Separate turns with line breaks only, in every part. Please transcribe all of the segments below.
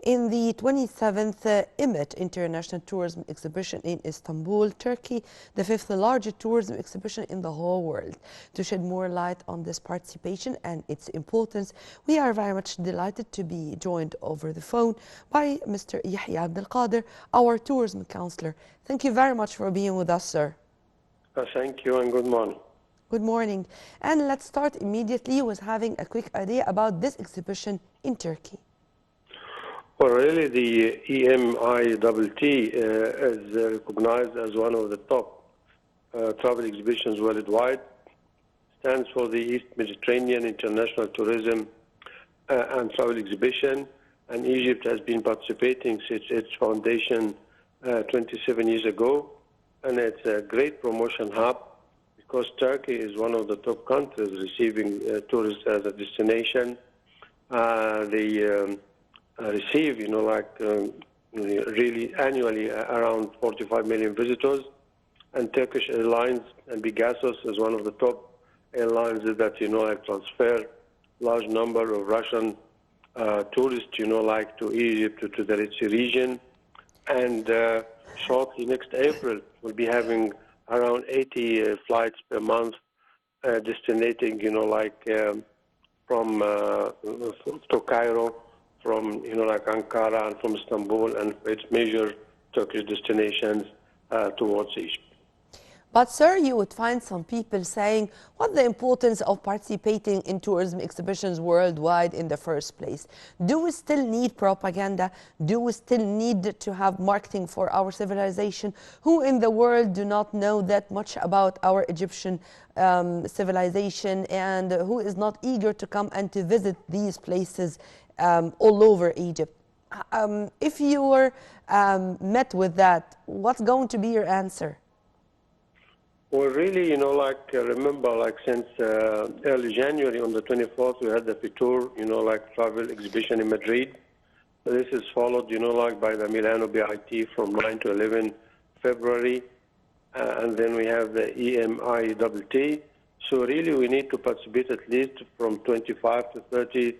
in the 27th IMET International Tourism Exhibition in Istanbul, Turkey, the fifth largest tourism exhibition in the whole world. To shed more light on this participation and its importance, we are very much delighted to be joined over the phone by Mr. Yehya Abdul Qader, our tourism counselor. Thank you very much for being with us, sir.
Thank you and good morning.
Good morning. And let's start immediately with having a quick idea about this exhibition in Turkey.
Well, really, the EMITT is recognized as one of the top travel exhibitions worldwide. Stands for the East Mediterranean International Tourism and Travel Exhibition, and Egypt has been participating since its foundation 27 years ago, and it's a great promotion hub because Turkey is one of the top countries receiving tourists as a destination. They receive, really annually around 45 million visitors, and Turkish Airlines and Pegasus is one of the top airlines that, transfer large number of Russian tourists, to Egypt, to the Red Sea region. And shortly next April, we'll be having around 80 flights per month destinating, from to Cairo, from, Ankara and from Istanbul and its major Turkish destinations towards Egypt.
But, sir, you would find some people saying, what's the importance of participating in tourism exhibitions worldwide in the first place? Do we still need propaganda? Do we still need to have marketing for our civilization? Who in the world do not know that much about our Egyptian civilization, and who is not eager to come and to visit these places all over Egypt? If you were met with that, what's going to be your answer?
Well, really, remember, since early January on the 24th, we had the Fitur, travel exhibition in Madrid. This is followed, by the Milano BIT from 9 to 11 February. And then we have the EMITT. So really, we need to participate at least from 25 to 30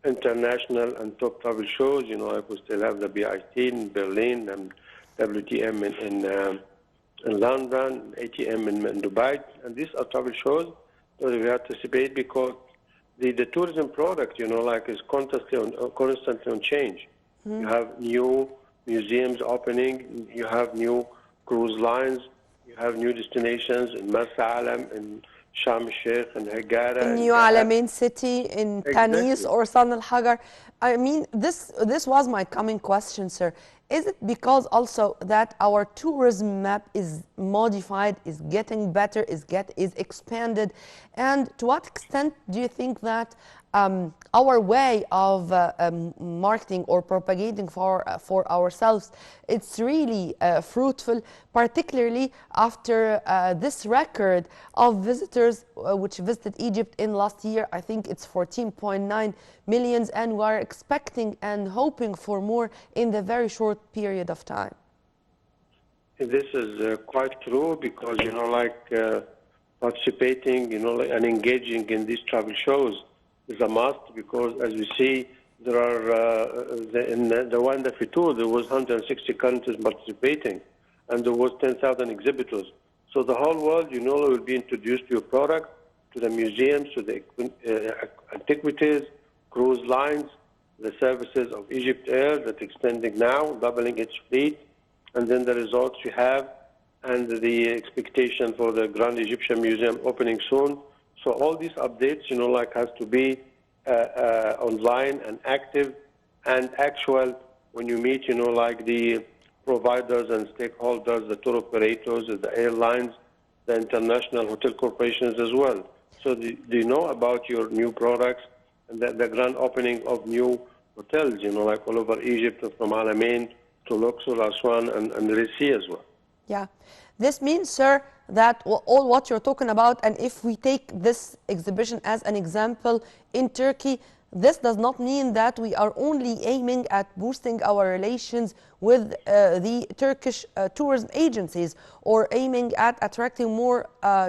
international and top travel shows. We still have the BIT in Berlin and WTM in London, ATM in Dubai, and these are travel shows that we participate because the tourism product, is constantly on change. You have new museums opening, you have new cruise lines, you have new destinations in Marsa Alam, in Sharm el-Sheikh, in Hagara.
In New Alamein City, in Tanis or San al-Hagar. I mean, this was my coming question, sir. Is it because also that our tourism map is modified, is getting better, is expanded? And to what extent do you think that our way of marketing or propagating for ourselves, it's really fruitful, particularly after this record of visitors which visited Egypt in last year? I think it's 14.9 million, and we are expecting and hoping for more in the very short period of time.
This is quite true because, participating, and engaging in these travel shows is a must because, as we see, there are, in the one that we toured, there was 160 countries participating, and there was 10,000 exhibitors. So the whole world, will be introduced to your product, to the museums, to the antiquities, cruise lines, the services of Egypt Air that's extending now, doubling its fleet, and then the results you have, and the expectation for the Grand Egyptian Museum opening soon. So all these updates, has to be online and active and actual when you meet, the providers and stakeholders, the tour operators, the airlines, the international hotel corporations as well. So do you know about your new products and the grand opening of new hotels, all over Egypt, from Alamein to Luxor, Aswan, and the Red Sea as well?
Yeah. This means, sir, that all what you're talking about, and if we take this exhibition as an example in Turkey, this does not mean that we are only aiming at boosting our relations with the Turkish tourism agencies or aiming at attracting more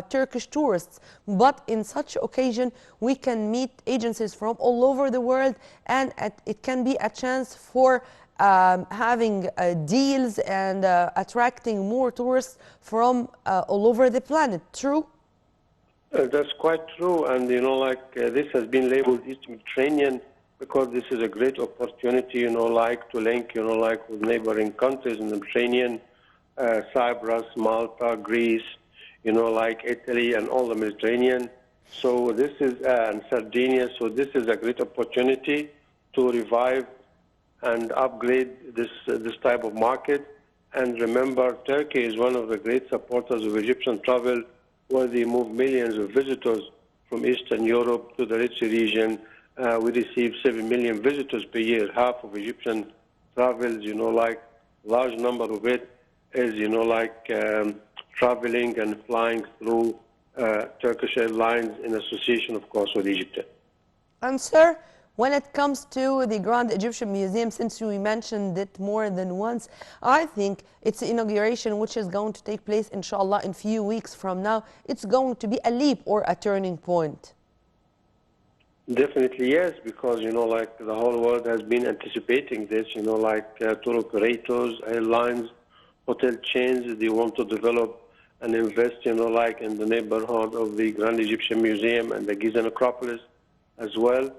Turkish tourists. But in such occasion, we can meet agencies from all over the world, and it can be a chance for having deals and attracting more tourists from all over the planet. True?
That's quite true, and this has been labeled East Mediterranean because this is a great opportunity, to link, with neighboring countries in the Mediterranean, Cyprus, Malta, Greece, Italy and all the Mediterranean. So this is, and Sardinia, so this is a great opportunity to revive and upgrade this type of market. And remember, Turkey is one of the great supporters of Egyptian travel, where they move millions of visitors from Eastern Europe to the Red Sea region. We receive 7 million visitors per year. Half of Egyptian travels, large number of it is, traveling and flying through Turkish Airlines in association, of course, with Egypt.
And sir, when it comes to the Grand Egyptian Museum, since we mentioned it more than once, I think its inauguration, which is going to take place, inshallah, in a few weeks from now, it's going to be a leap or a turning point.
Definitely, yes, because, the whole world has been anticipating this, tour operators, airlines, hotel chains, they want to develop and invest, in the neighborhood of the Grand Egyptian Museum and the Giza Necropolis as well.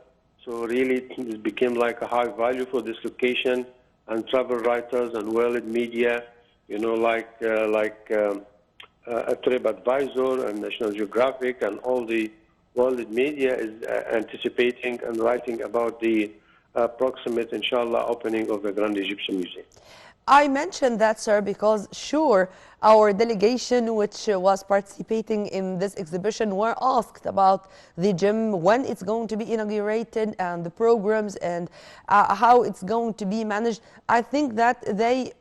So really, it became like a high value for this location, and travel writers and world media, a TripAdvisor and National Geographic and all the world media is anticipating and writing about the approximate, inshallah, opening of the Grand Egyptian Museum.
I mentioned that, sir, because sure, our delegation, which was participating in this exhibition, were asked about the gym, when it's going to be inaugurated, and the programs, and how it's going to be managed. I think that they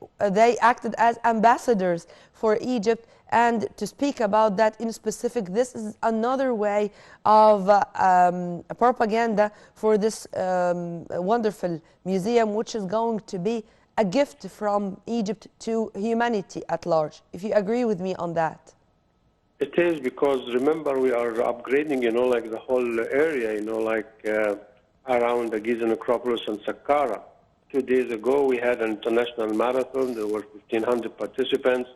acted as ambassadors for Egypt, and to speak about that in specific, this is another way of propaganda for this wonderful museum, which is going to be a gift from Egypt to humanity at large. If you agree with me on that.
It is, because remember, we are upgrading, the whole area, around the Giza Necropolis and Saqqara. 2 days ago, we had an international marathon. There were 1,500 participants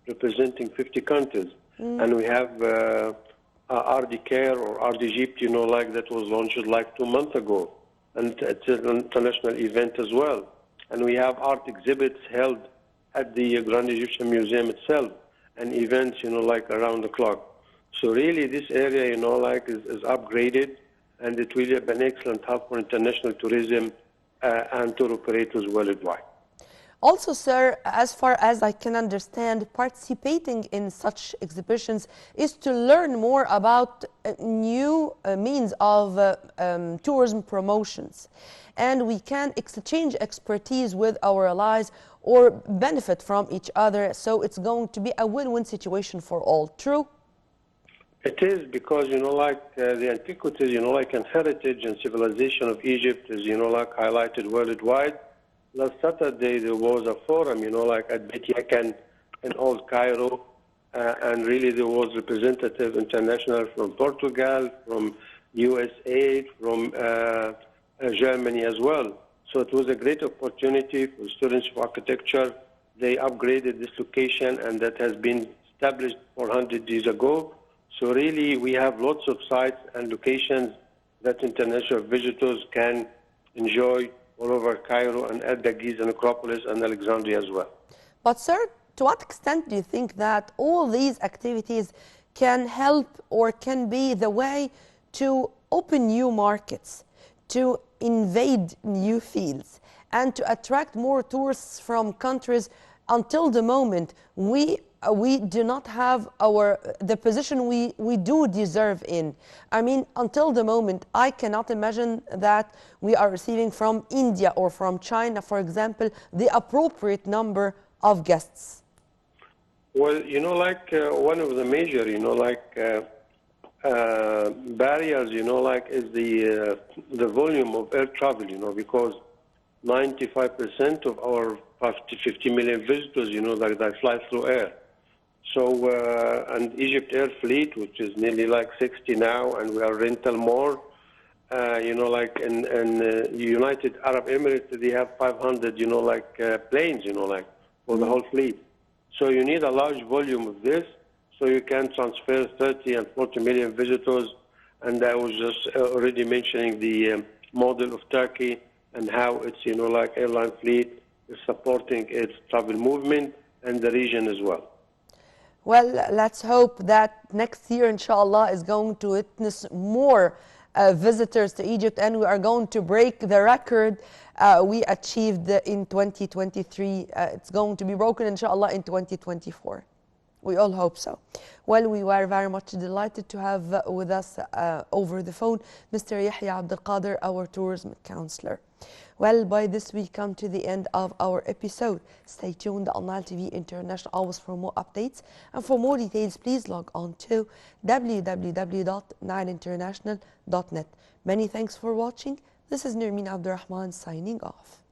representing 50 countries. And we have RD Care or RD Egypt, that was launched 2 months ago. And it's an international event as well. And we have art exhibits held at the Grand Egyptian Museum itself, and events, around the clock. So really, this area, is upgraded, and it will be an excellent hub for international tourism and tour operators worldwide.
Also, sir, as far as I can understand, participating in such exhibitions is to learn more about new means of tourism promotions. And we can exchange expertise with our allies or benefit from each other. So it's going to be a win-win situation for all. True?
It is, because, the antiquities, and heritage and civilization of Egypt is, highlighted worldwide. Last Saturday, there was a forum, at Bet Yakan in Old Cairo, and really there was representative international from Portugal, from USA, from Germany as well. So it was a great opportunity for students of architecture. They upgraded this location, and that has been established 400 years ago. So really, we have lots of sites and locations that international visitors can enjoy all over Cairo and at the Giza Necropolis and Alexandria as well.
But sir, to what extent do you think that all these activities can help or can be the way to open new markets, to invade new fields, and to attract more tourists from countries until the moment we do not have the position we do deserve in? I mean, until the moment, I cannot imagine that we are receiving from India or from China, for example, the appropriate number of guests.
Well, one of the major, barriers, like is the volume of air travel, because 95% of our 50 million visitors, like they fly through air. So, and Egypt Air Fleet, which is nearly like 60 now, and we are rental more. Like in United Arab Emirates, they have 500, planes, for the whole fleet. So you need a large volume of this, so you can transfer 30 and 40 million visitors. And I was just already mentioning the model of Turkey and how its, airline fleet is supporting its travel movement and the region as well.
Well, let's hope that next year, inshallah, is going to witness more visitors to Egypt, and we are going to break the record we achieved in 2023. It's going to be broken, inshallah, in 2024. We all hope so. Well, we were very much delighted to have with us over the phone Mr. Yehya Abdul Qader, our tourism counselor. Well, by this we come to the end of our episode. Stay tuned on Nile TV International always for more updates. And for more details, please log on to www.nileinternational.net. Many thanks for watching. This is Nermeen Abdurrahman signing off.